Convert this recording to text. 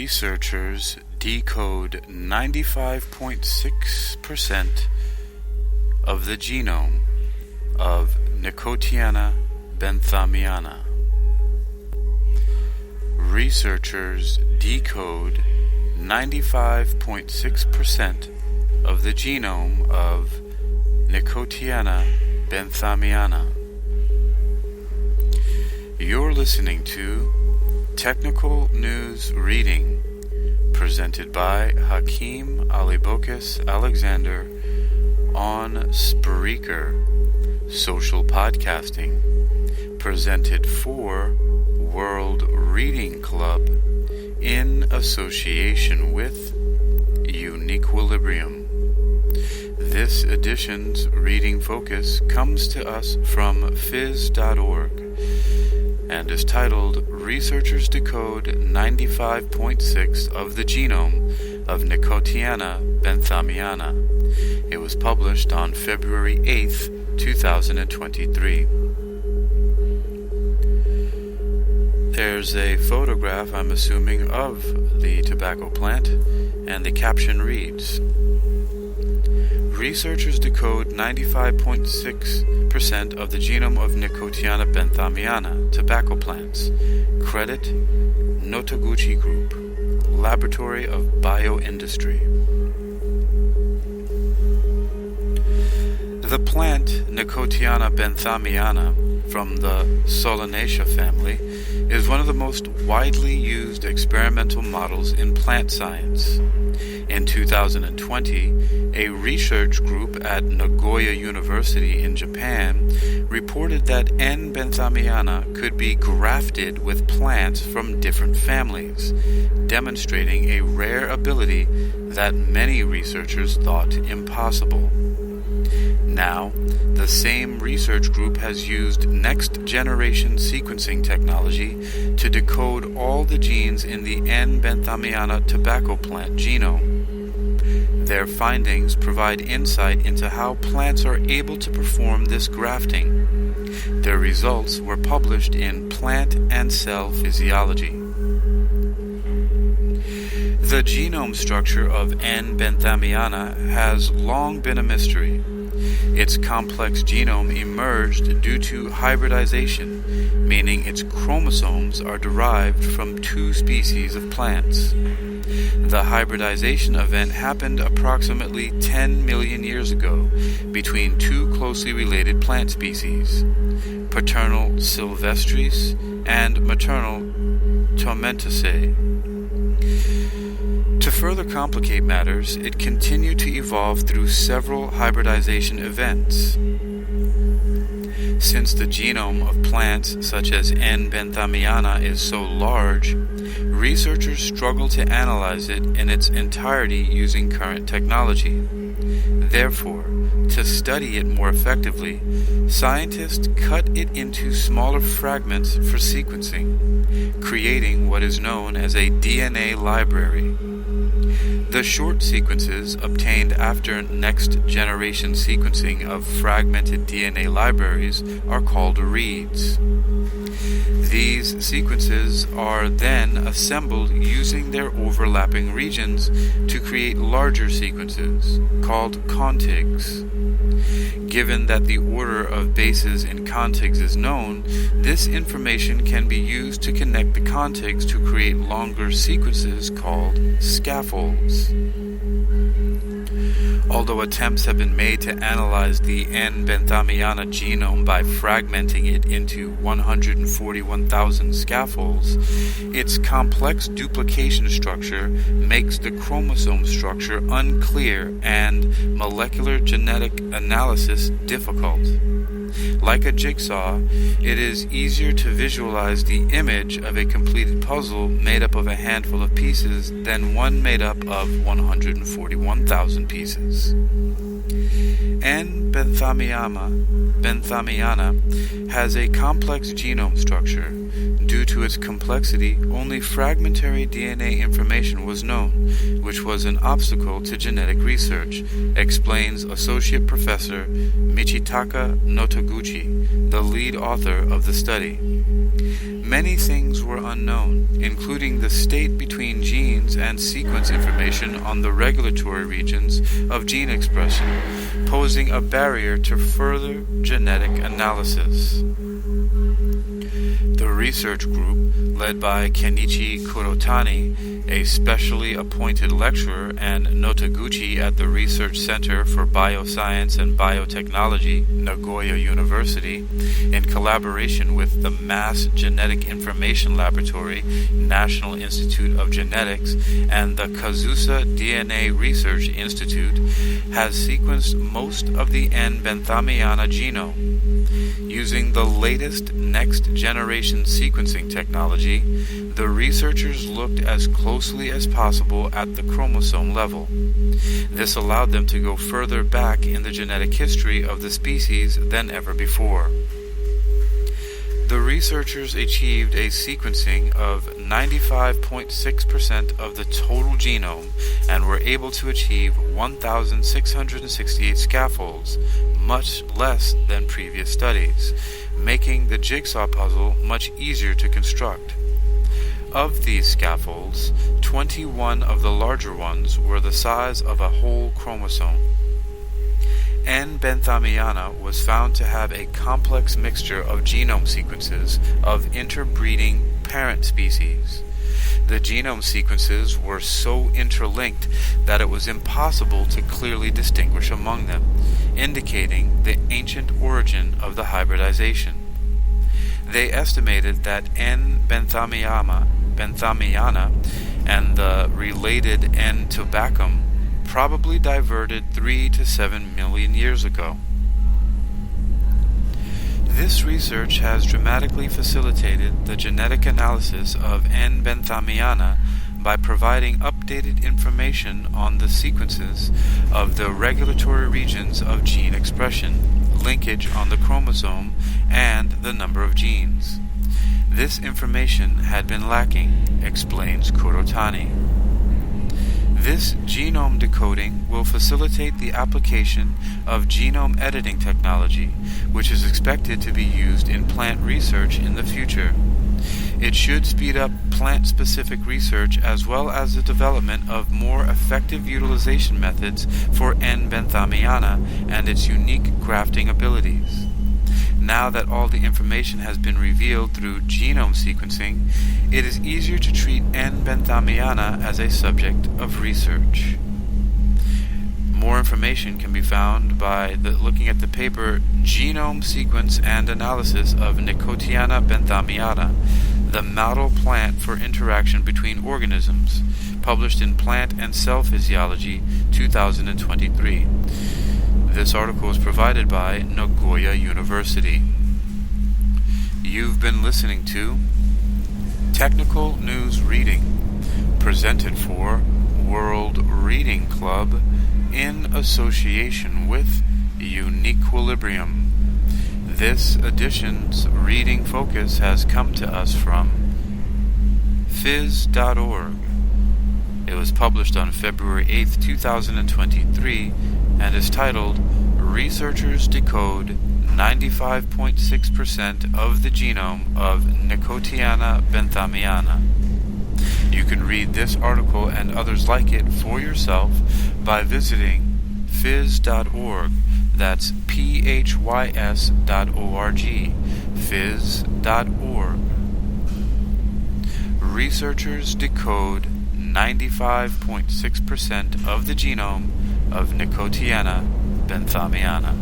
Researchers decode 95.6% of the genome of Nicotiana benthamiana. Researchers decode 95.6% of the genome of Nicotiana benthamiana. You're listening to Technical News Reading, presented by Hakeem Alibokis Alexander on Spreaker, social podcasting, presented for World Reading Club in association with UniquilibriuM. This edition's reading focus comes to us from phys.org and is titled Researchers Decode 95.6 of the Genome of Nicotiana benthamiana. It was published on February 8th, 2023. There's a photograph, I'm assuming, of the tobacco plant, and the caption reads, Researchers decode 95.6% of the genome of Nicotiana benthamiana, tobacco plants. Credit, Notoguchi Group, Laboratory of Bioindustry. The plant Nicotiana benthamiana from the Solanaceae family is one of the most widely used experimental models in plant science. In 2020, a research group at Nagoya University in Japan reported that N. benthamiana could be grafted with plants from different families, demonstrating a rare ability that many researchers thought impossible. Now, the same research group has used next-generation sequencing technology to decode all the genes in the N. benthamiana tobacco plant genome. Their findings provide insight into how plants are able to perform this grafting. Their results were published in Plant and Cell Physiology. The genome structure of N. benthamiana has long been a mystery. Its complex genome emerged due to hybridization, meaning its chromosomes are derived from two species of plants. The hybridization event happened approximately 10 million years ago between two closely related plant species, paternal Silvestris and maternal Tomentosae. To further complicate matters, it continued to evolve through several hybridization events. Since the genome of plants such as N. benthamiana is so large, researchers struggle to analyze it in its entirety using current technology. Therefore, to study it more effectively, scientists cut it into smaller fragments for sequencing, creating what is known as a DNA library. The short sequences obtained after next-generation sequencing of fragmented DNA libraries are called reads. These sequences are then assembled using their overlapping regions to create larger sequences, called contigs. Given that the order of bases in contigs is known, this information can be used to connect the contigs to create longer sequences called scaffolds. Although attempts have been made to analyze the N. benthamiana genome by fragmenting it into 141,000 scaffolds, its complex duplication structure makes the chromosome structure unclear and molecular genetic analysis difficult. Like a jigsaw, it is easier to visualize the image of a completed puzzle made up of a handful of pieces than one made up of 141,000 pieces. N. benthamiana has a complex genome structure. Due to its complexity, only fragmentary DNA information was known, which was an obstacle to genetic research, explains Associate Professor Michitaka Notoguchi, the lead author of the study. Many things were unknown, including the state between genes and sequence information on the regulatory regions of gene expression, posing a barrier to further genetic analysis. The research group, led by Kenichi Kurotani, a specially appointed lecturer, and Notaguchi at the Research Center for Bioscience and Biotechnology, Nagoya University, in collaboration with the Mass Genetic Information Laboratory, National Institute of Genetics, and the Kazusa DNA Research Institute, has sequenced most of the N. benthamiana genome. Using the latest next-generation sequencing technology, the researchers looked as closely as possible at the chromosome level. This allowed them to go further back in the genetic history of the species than ever before. The researchers achieved a sequencing of 95.6% of the total genome and were able to achieve 1,668 scaffolds, much less than previous studies, making the jigsaw puzzle much easier to construct. Of these scaffolds, 21 of the larger ones were the size of a whole chromosome. N. benthamiana was found to have a complex mixture of genome sequences of interbreeding parent species. The genome sequences were so interlinked that it was impossible to clearly distinguish among them, indicating the ancient origin of the hybridization. They estimated that N. benthamiana and the related N. tobacum probably diverted 3 to 7 million years ago. This research has dramatically facilitated the genetic analysis of N. benthamiana by providing updated information on the sequences of the regulatory regions of gene expression, linkage on the chromosome, and the number of genes. This information had been lacking, explains Kurotani. This genome decoding will facilitate the application of genome editing technology, which is expected to be used in plant research in the future. It should speed up plant-specific research as well as the development of more effective utilization methods for N. benthamiana and its unique grafting abilities. Now that all the information has been revealed through genome sequencing, it is easier to treat N. benthamiana as a subject of research. More information can be found by looking at the paper Genome Sequence and Analysis of Nicotiana benthamiana, the model plant for interaction between organisms, published in Plant and Cell Physiology, 2023. This article was provided by Nagoya University. You've been listening to Technical News Reading, presented for World Reading Club in association with UniquilibriuM. This edition's reading focus has come to us from phys.org. It was published on February 8, 2023, and is titled, Researchers Decode 95.6% of the Genome of Nicotiana benthamiana. You can read this article and others like it for yourself by visiting phys.org. That's phys.org. phys.org. Researchers decode 95.6% of the genome of Nicotiana benthamiana.